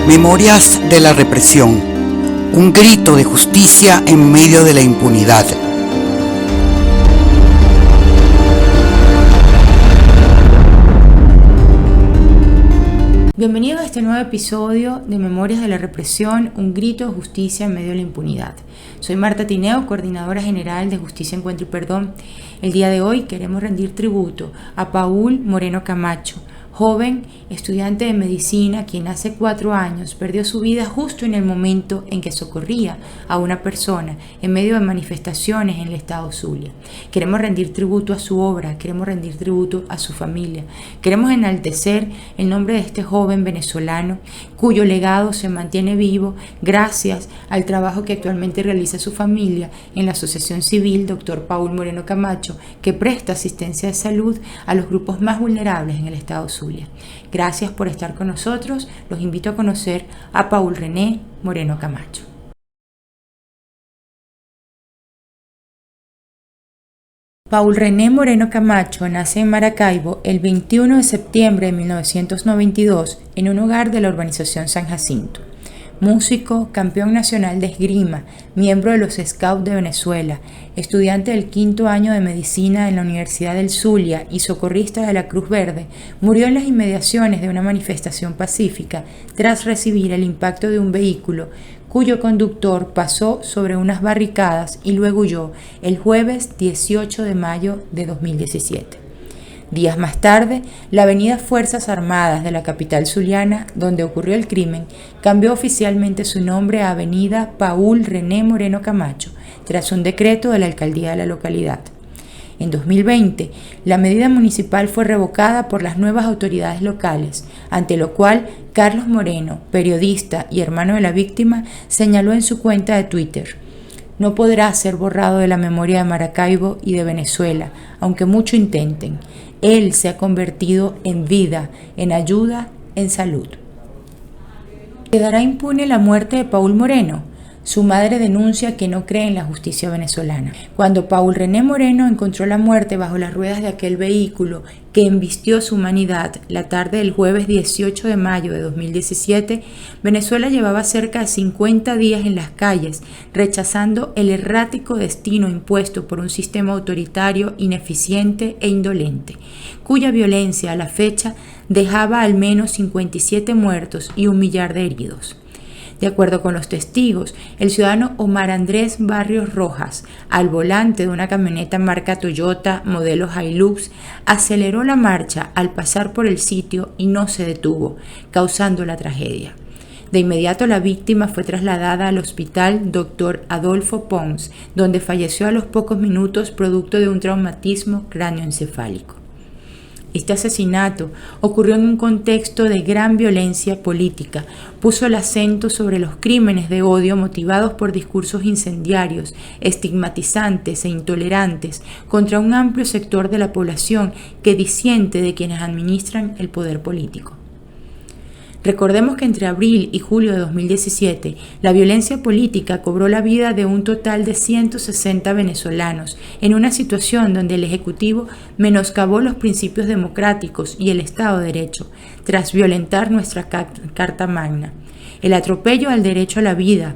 Memorias de la represión, un grito de justicia en medio de la impunidad. Bienvenidos a este nuevo episodio de Memorias de la Represión, un grito de justicia en medio de la impunidad. Soy Marta Tineo, coordinadora general de Justicia, Encuentro y Perdón. El día de hoy queremos rendir tributo a Paul Moreno Camacho, joven estudiante de medicina quien hace 4 años perdió su vida justo en el momento en que socorría a una persona en medio de manifestaciones en el estado Zulia. Queremos rendir tributo a su obra, queremos rendir tributo a su familia, queremos enaltecer el nombre de este joven venezolano cuyo legado se mantiene vivo gracias al trabajo que actualmente realiza su familia en la Asociación Civil Dr. Paul Moreno Camacho, que presta asistencia de salud a los grupos más vulnerables en el estado Zulia. Gracias por estar con nosotros. Los invito a conocer a Paul René Moreno Camacho. Paul René Moreno Camacho nace en Maracaibo el 21 de septiembre de 1992 en un hogar de la urbanización San Jacinto. Músico, campeón nacional de esgrima, miembro de los Scouts de Venezuela, estudiante del 5º año de medicina en la Universidad del Zulia y socorrista de la Cruz Verde, murió en las inmediaciones de una manifestación pacífica tras recibir el impacto de un vehículo cuyo conductor pasó sobre unas barricadas y luego huyó el jueves 18 de mayo de 2017. Días más tarde, la avenida Fuerzas Armadas de la capital zuliana, donde ocurrió el crimen, cambió oficialmente su nombre a Avenida Paul René Moreno Camacho, tras un decreto de la alcaldía de la localidad. En 2020, la medida municipal fue revocada por las nuevas autoridades locales, ante lo cual Carlos Moreno, periodista y hermano de la víctima, señaló en su cuenta de Twitter: "No podrá ser borrado de la memoria de Maracaibo y de Venezuela, aunque mucho intenten. Él se ha convertido en vida, en ayuda, en salud". ¿Quedará impune la muerte de Paul Moreno? Su madre denuncia que no cree en la justicia venezolana. Cuando Paul René Moreno encontró la muerte bajo las ruedas de aquel vehículo que embistió su humanidad la tarde del jueves 18 de mayo de 2017, Venezuela llevaba cerca de 50 días en las calles, rechazando el errático destino impuesto por un sistema autoritario, ineficiente e indolente, cuya violencia a la fecha dejaba al menos 57 muertos y 1 millar de heridos. De acuerdo con los testigos, el ciudadano Omar Andrés Barrios Rojas, al volante de una camioneta marca Toyota modelo Hilux, aceleró la marcha al pasar por el sitio y no se detuvo, causando la tragedia. De inmediato la víctima fue trasladada al hospital Dr. Adolfo Pons, donde falleció a los pocos minutos producto de un traumatismo cráneoencefálico. Este asesinato ocurrió en un contexto de gran violencia política, puso el acento sobre los crímenes de odio motivados por discursos incendiarios, estigmatizantes e intolerantes contra un amplio sector de la población que disiente de quienes administran el poder político. Recordemos que entre abril y julio de 2017, la violencia política cobró la vida de un total de 160 venezolanos, en una situación donde el Ejecutivo menoscabó los principios democráticos y el Estado de Derecho, tras violentar nuestra Carta Magna. El atropello al derecho a la vida,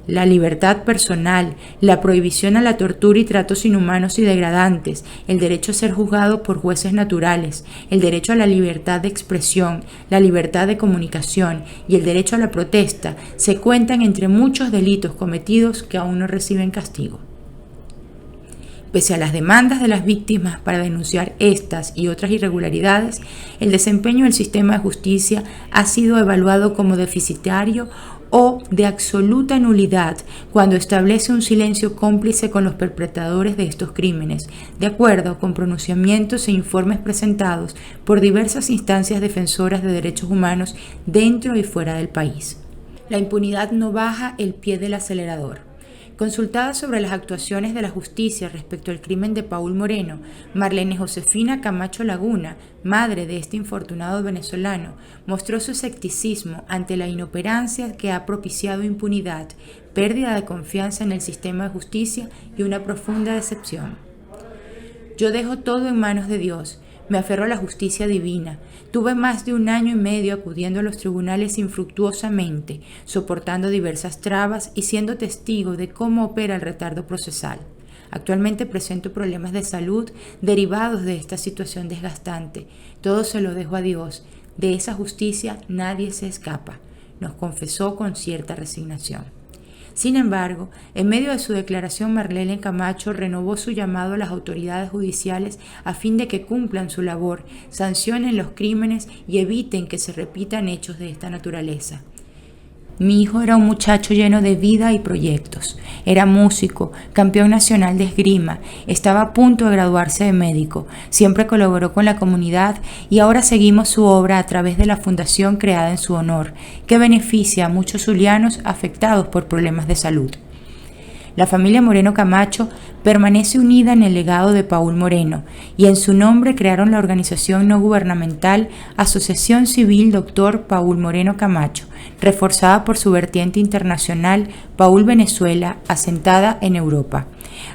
la libertad personal, la prohibición a la tortura y tratos inhumanos y degradantes, el derecho a ser juzgado por jueces naturales, el derecho a la libertad de expresión, la libertad de comunicación y el derecho a la protesta se cuentan entre muchos delitos cometidos que aún no reciben castigo. Pese a las demandas de las víctimas para denunciar estas y otras irregularidades, el desempeño del sistema de justicia ha sido evaluado como deficitario o de absoluta nulidad cuando establece un silencio cómplice con los perpetradores de estos crímenes, de acuerdo con pronunciamientos e informes presentados por diversas instancias defensoras de derechos humanos dentro y fuera del país. La impunidad no baja el pie del acelerador. Consultada sobre las actuaciones de la justicia respecto al crimen de Paul Moreno, Marlene Josefina Camacho Laguna, madre de este infortunado venezolano, mostró su escepticismo ante la inoperancia que ha propiciado impunidad, pérdida de confianza en el sistema de justicia y una profunda decepción. "Yo dejo todo en manos de Dios. Me aferro a la justicia divina. Tuve más de 1 año y medio acudiendo a los tribunales infructuosamente, soportando diversas trabas y siendo testigo de cómo opera el retardo procesal. Actualmente presento problemas de salud derivados de esta situación desgastante. Todo se lo dejo a Dios. De esa justicia nadie se escapa, nos confesó con cierta resignación. Sin embargo, en medio de su declaración, Marlene Camacho renovó su llamado a las autoridades judiciales a fin de que cumplan su labor, sancionen los crímenes y eviten que se repitan hechos de esta naturaleza. Mi hijo era un muchacho lleno de vida y proyectos. Era músico, campeón nacional de esgrima, estaba a punto de graduarse de médico, siempre colaboró con la comunidad y ahora seguimos su obra a través de la fundación creada en su honor, que beneficia a muchos zulianos afectados por problemas de salud. La familia Moreno Camacho permanece unida en el legado de Paul Moreno y en su nombre crearon la organización no gubernamental Asociación Civil Dr. Paul Moreno Camacho, reforzada por su vertiente internacional Paul Venezuela, asentada en Europa.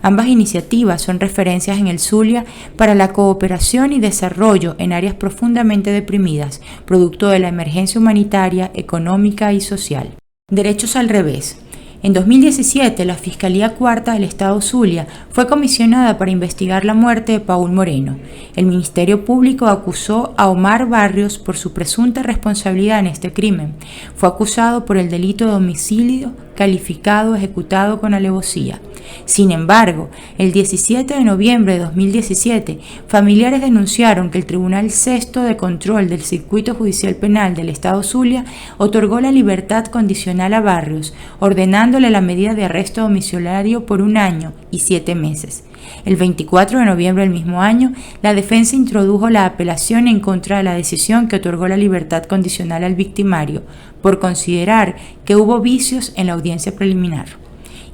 Ambas iniciativas son referencias en el Zulia para la cooperación y desarrollo en áreas profundamente deprimidas, producto de la emergencia humanitaria, económica y social. Derechos al revés. En 2017, la Fiscalía Cuarta del Estado Zulia fue comisionada para investigar la muerte de Paul Moreno. El Ministerio Público acusó a Omar Barrios por su presunta responsabilidad en este crimen. Fue acusado por el delito de homicidio calificado ejecutado con alevosía. Sin embargo, el 17 de noviembre de 2017, familiares denunciaron que el Tribunal Sexto de Control del Circuito Judicial Penal del Estado Zulia otorgó la libertad condicional a Barrios, ordenándole la medida de arresto domiciliario por 1 año y 7 meses. El 24 de noviembre del mismo año, la defensa introdujo la apelación en contra de la decisión que otorgó la libertad condicional al victimario, por considerar que hubo vicios en la audiencia preliminar.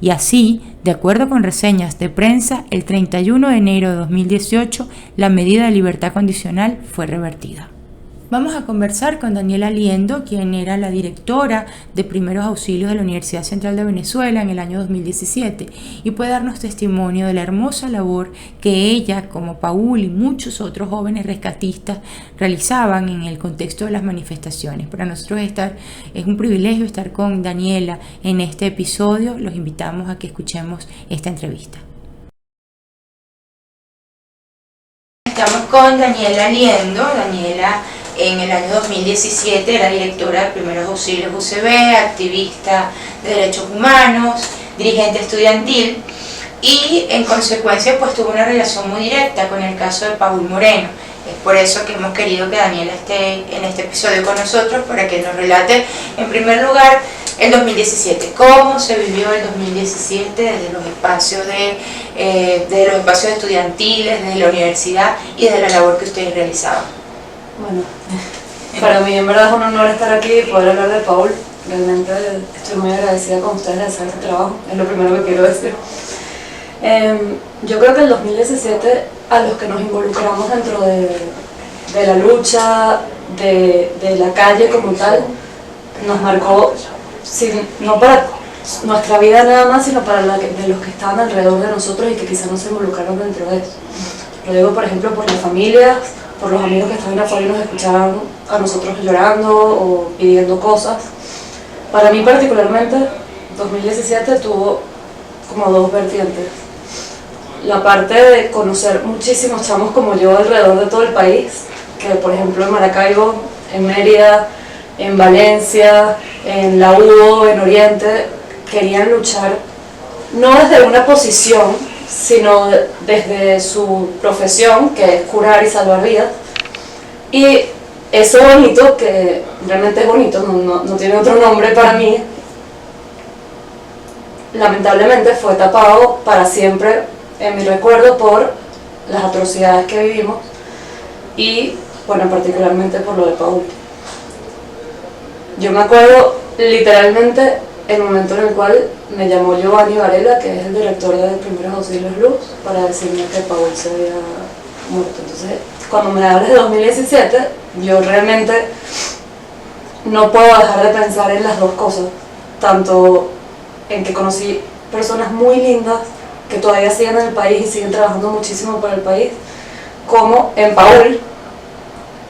Y así, de acuerdo con reseñas de prensa, el 31 de enero de 2018, la medida de libertad condicional fue revertida. Vamos a conversar con Daniela Liendo, quien era la directora de primeros auxilios de la Universidad Central de Venezuela en el año 2017 y puede darnos testimonio de la hermosa labor que ella, como Paul y muchos otros jóvenes rescatistas realizaban en el contexto de las manifestaciones. Para nosotros es un privilegio estar con Daniela en este episodio. Los invitamos a que escuchemos esta entrevista. Estamos con Daniela Liendo. Daniela en el año 2017 era directora de primeros auxilios UCB, activista de derechos humanos, dirigente estudiantil y en consecuencia pues tuvo una relación muy directa con el caso de Paul Moreno. Es por eso que hemos querido que Daniela esté en este episodio con nosotros para que nos relate en primer lugar el 2017, cómo se vivió el 2017 desde los espacios estudiantiles, desde la universidad y de la labor que ustedes realizaban. Bueno, para mí en verdad es un honor estar aquí y poder hablar de Paul. Realmente estoy muy agradecida con ustedes de hacer este trabajo, es lo primero que quiero decir. Yo creo que el 2017, a los que nos involucramos dentro de la lucha, de la calle como tal, nos marcó, no para nuestra vida nada más, sino para de los que estaban alrededor de nosotros y que quizás no se involucraron dentro de eso. Lo digo, por ejemplo, por las familias, por los amigos que estaban afuera y nos escuchaban a nosotros llorando o pidiendo cosas. Para mí particularmente, 2017 tuvo como dos vertientes. La parte de conocer muchísimos chamos como yo alrededor de todo el país, que por ejemplo en Maracaibo, en Mérida, en Valencia, en la UO, en Oriente, querían luchar no desde una posición, sino desde su profesión, que es curar y salvar vidas. Y eso bonito, que realmente es bonito, no tiene otro nombre para mí, lamentablemente fue tapado para siempre en mi recuerdo por las atrocidades que vivimos y, bueno, particularmente por lo de Paul. Yo me acuerdo literalmente el momento en el cual me llamó Giovanni Varela, que es el director de Primeros Auxilios Luz, para decirme que Paul se había muerto. Entonces, cuando me hablas de 2017, yo realmente no puedo dejar de pensar en las dos cosas, tanto en que conocí personas muy lindas que todavía siguen en el país y siguen trabajando muchísimo para el país, como en Paul,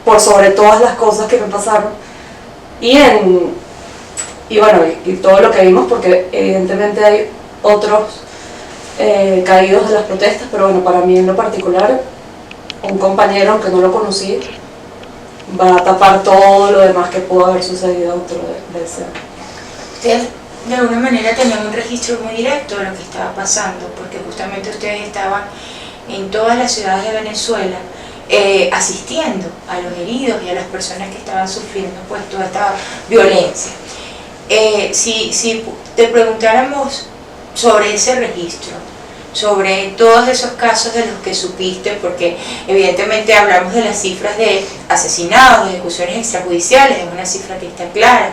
por sobre todas las cosas que me pasaron. Y bueno, y todo lo que vimos, porque evidentemente hay otros caídos de las protestas, pero bueno, para mí en lo particular, un compañero, aunque no lo conocí, va a tapar todo lo demás que pudo haber sucedido dentro de ese. Ustedes de alguna manera tenían un registro muy directo de lo que estaba pasando, porque justamente ustedes estaban en todas las ciudades de Venezuela asistiendo a los heridos y a las personas que estaban sufriendo pues toda esta violencia. Si te preguntáramos sobre ese registro, sobre todos esos casos de los que supiste, porque evidentemente hablamos de las cifras de asesinados, de ejecuciones extrajudiciales, es una cifra que está clara,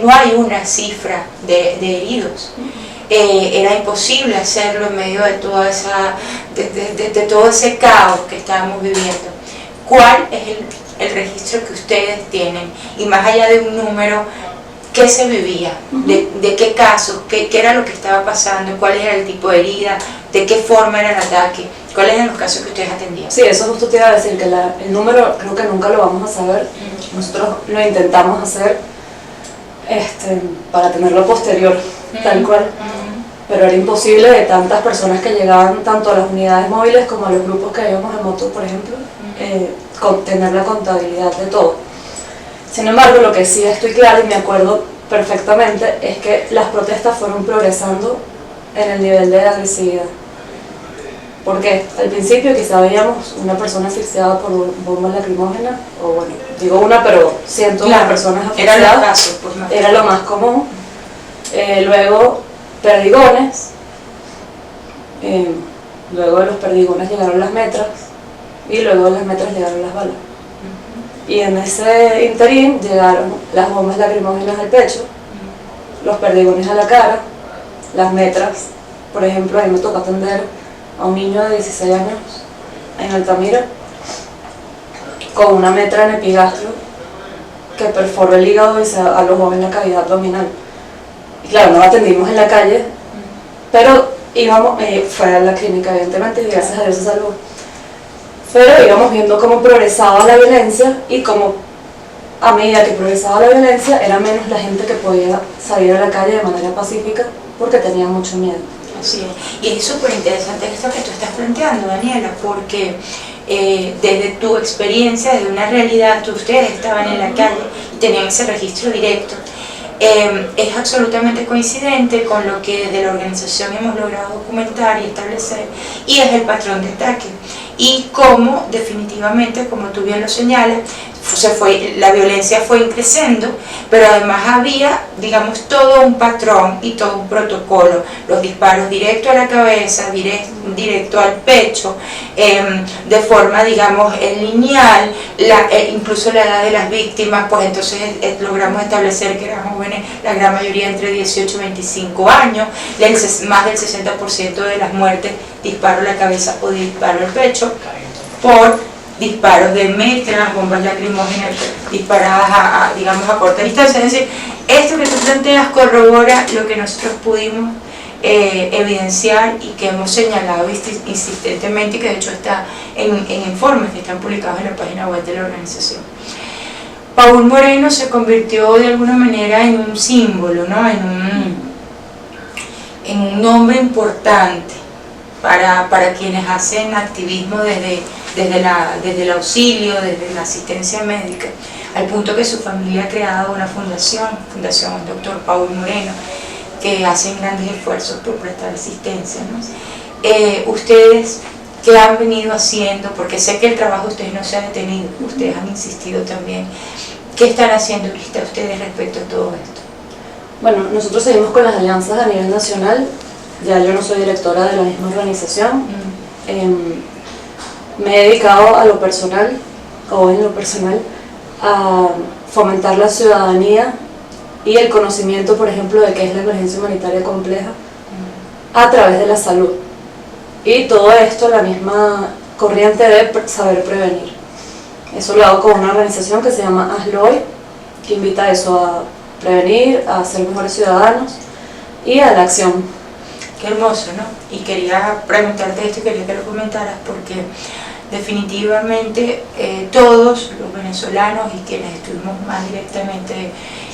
no hay una cifra de heridos. Era imposible hacerlo en medio de toda de todo ese caos que estábamos viviendo. ¿Cuál es el registro que ustedes tienen? Y más allá de un número, ¿qué se vivía? ¿De qué casos? ¿Qué era lo que estaba pasando? ¿Cuál era el tipo de herida? ¿De qué forma era el ataque? ¿Cuáles eran los casos que ustedes atendían? Sí, eso justo te iba a decir, que el número creo que nunca lo vamos a saber. Nosotros lo intentamos hacer para tenerlo posterior, tal cual. Pero era imposible de tantas personas que llegaban tanto a las unidades móviles como a los grupos que íbamos en moto, por ejemplo, tener la contabilidad de todo. Sin embargo, lo que sí estoy clara y me acuerdo perfectamente es que las protestas fueron progresando en el nivel de agresividad. Porque al principio quizá veíamos una persona asfixiada por bombas lacrimógenas, o bueno, digo una, pero cientos de personas asfixiadas, era lo más común. Luego perdigones, luego de los perdigones llegaron las metras, y luego de las metras llegaron las balas. Y en ese interín llegaron las bombas lacrimógenas al pecho, los perdigones a la cara, las metras. Por ejemplo, a mí me tocó atender a un niño de 16 años en Altamira con una metra en epigastrio que perforó el hígado y se alojó en la cavidad abdominal. Y claro, no lo atendimos en la calle, pero fue a la clínica evidentemente y gracias a Dios se salvó. Pero íbamos viendo cómo progresaba la violencia y cómo a medida que progresaba la violencia era menos la gente que podía salir a la calle de manera pacífica porque tenía mucho miedo. Así es. Y es súper interesante esto que tú estás planteando, Daniela, porque desde tu experiencia, desde una realidad, ustedes estaban en la calle y tenían ese registro directo. Es absolutamente coincidente con lo que desde la organización hemos logrado documentar y establecer, y es el patrón de ataque. Y cómo definitivamente, como tú bien lo señalas, la violencia fue creciendo, pero además había, digamos, todo un patrón y todo un protocolo. Los disparos directo a la cabeza, directo al pecho, de forma, digamos, lineal, incluso la edad de las víctimas, pues entonces logramos establecer que eran jóvenes, la gran mayoría entre 18 y 25 años, más del 60% de las muertes, disparo a la cabeza o disparo al pecho, por disparos de metras, bombas lacrimógenas disparadas digamos a corta distancia. Es decir, esto que tú planteas corrobora lo que nosotros pudimos evidenciar y que hemos señalado insistentemente, y que de hecho está en informes que están publicados en la página web de la organización. Paul Moreno se convirtió de alguna manera en un símbolo, ¿no? en un nombre importante para quienes hacen activismo desde el auxilio, desde la asistencia médica, al punto que su familia ha creado una fundación Dr. Paul Moreno, que hacen grandes esfuerzos por prestar asistencia, ¿no? Ustedes, ¿qué han venido haciendo? Porque sé que el trabajo de ustedes no se ha detenido, ustedes han insistido también. ¿Qué están haciendo ahorita ustedes respecto a todo esto? Bueno, nosotros seguimos con las alianzas a nivel nacional. Ya yo no soy directora de la misma organización. Me he dedicado a lo personal, a fomentar la ciudadanía y el conocimiento, por ejemplo, de qué es la emergencia humanitaria compleja a través de la salud. Y todo esto, la misma corriente de saber prevenir. Eso lo hago con una organización que se llama Hazlo Hoy, que invita a eso, a prevenir, a ser mejores ciudadanos y a la acción. Qué hermoso, ¿no? Y quería preguntarte esto y quería que lo comentaras porque Definitivamente todos los venezolanos y quienes estuvimos más directamente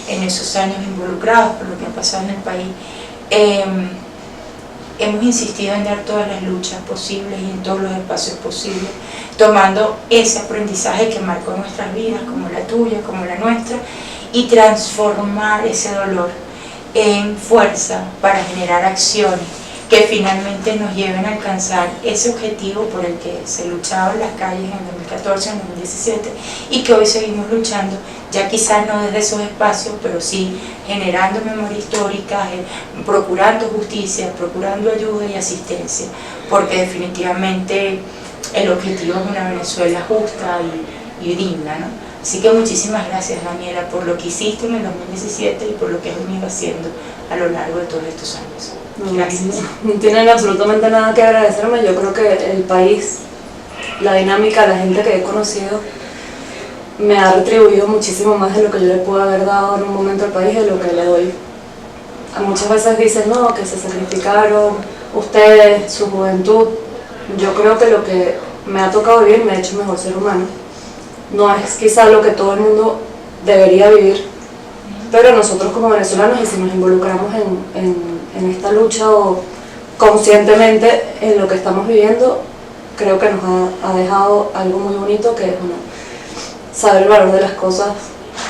en esos años involucrados por lo que ha pasado en el país, hemos insistido en dar todas las luchas posibles y en todos los espacios posibles, tomando ese aprendizaje que marcó nuestras vidas, como la tuya, como la nuestra, y transformar ese dolor en fuerza para generar acciones que finalmente nos lleven a alcanzar ese objetivo por el que se luchaba en las calles en 2014, en 2017 y que hoy seguimos luchando, ya quizás no desde esos espacios, pero sí generando memoria histórica, procurando justicia, procurando ayuda y asistencia, porque definitivamente el objetivo es una Venezuela justa y digna, ¿no? Así que muchísimas gracias, Daniela, por lo que hiciste en el 2017 y por lo que has venido haciendo a lo largo de todos estos años. Gracias. No tienen absolutamente nada que agradecerme. Yo creo que el país, la dinámica, la gente que he conocido, me ha retribuido muchísimo más de lo que yo le pude haber dado en un momento al país, de lo que le doy. Muchas veces dicen, no, que se sacrificaron ustedes, su juventud. Yo creo que lo que me ha tocado vivir me ha hecho mejor ser humano. No es quizá lo que todo el mundo debería vivir, pero nosotros como venezolanos, y si nos involucramos en esta lucha o conscientemente en lo que estamos viviendo, creo que nos ha dejado algo muy bonito, que es saber el valor de las cosas,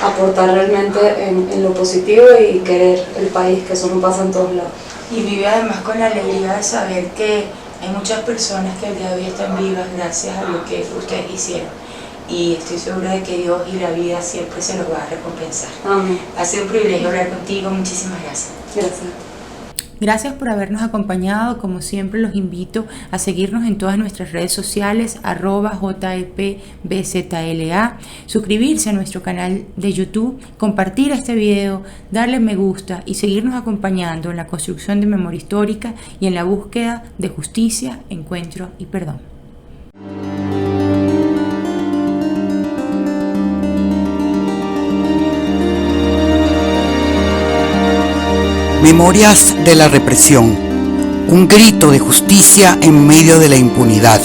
aportar realmente en lo positivo y querer el país, que eso no pasa en todos lados. Y vive además con la alegría de saber que hay muchas personas que al día de hoy están vivas gracias a lo que ustedes hicieron. Y estoy segura de que Dios y la vida siempre se los va a recompensar. Amén. Ha sido un privilegio hablar contigo, muchísimas gracias. Gracias. Gracias por habernos acompañado. Como siempre, los invito a seguirnos en todas nuestras redes sociales, @JEPBZLA, suscribirse a nuestro canal de YouTube, compartir este video, darle me gusta y seguirnos acompañando en la construcción de memoria histórica y en la búsqueda de justicia, encuentro y perdón. Memorias de la represión, un grito de justicia en medio de la impunidad.